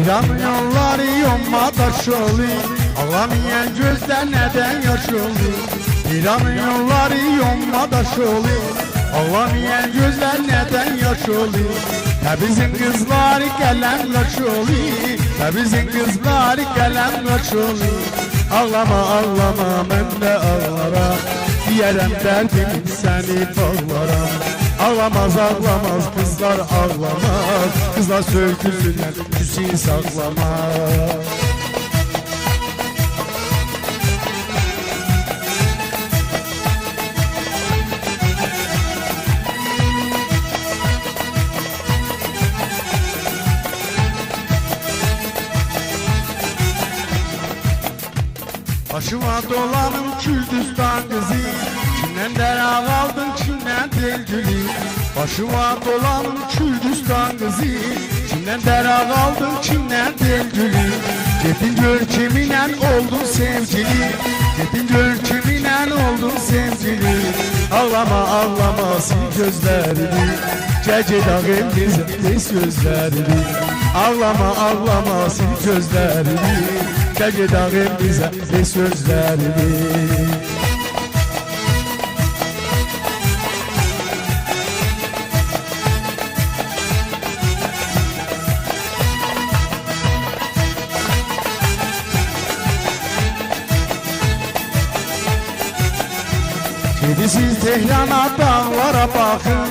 İran'ın yolları yomma taş oluyor. Ağlamayan gözler neden yaş oluyor? İran'ın yolları yomma taş oluyor. Ağlamayan gözler neden yaş oluyor? Təbrizin kızları gələn qaç oluyor. Təbrizin kızları gələn qaç oluyor. Ağlama ağlama mən də ağlaram. Diyərəm dərdim səni bağlaram. Ağlamaz ağlamaz kızlar ağlamaz. Kızlar söyküsünlər küsü saklamaz. Başıma dolanım Kürdistan kızı. Kimden dera kaldın kimden delgülü. Başıma dolanım Kürdistan kızı. Kimden dera kaldın kimden delgülü. Gidin gör kiminle oldun sevgili. Gidin gör kiminle oldun sevgili. Ağlama ağlama sil gözlerini. Gece dağım biz gözlerini. Ağlama ağlama sil gözlerini. Gece dağım bize ne sözlerini. Kedisiz Tehran'a dağlara bakın.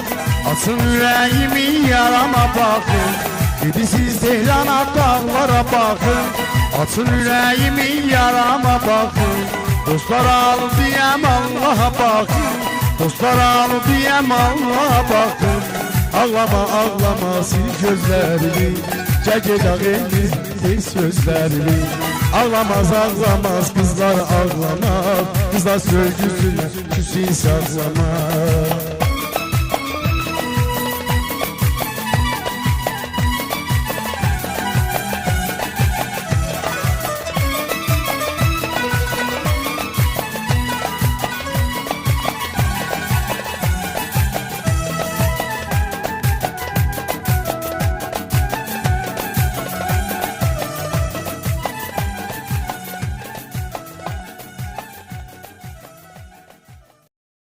Açın yüreğimi yarama bakın. Kedisiz Tehran'a dağlara bakın. Açın yüreğimi yarama bakın. Dostlar al diyem Allah'a bakın. Dostlar al diyem Allah'a bakın. Ağlama ağlama sil gözlerini. Gece dağım sözlerini. Ağlamaz ağlamaz kızlar ağlamaz. Kızlar sözcüsüne küsü saklamaz.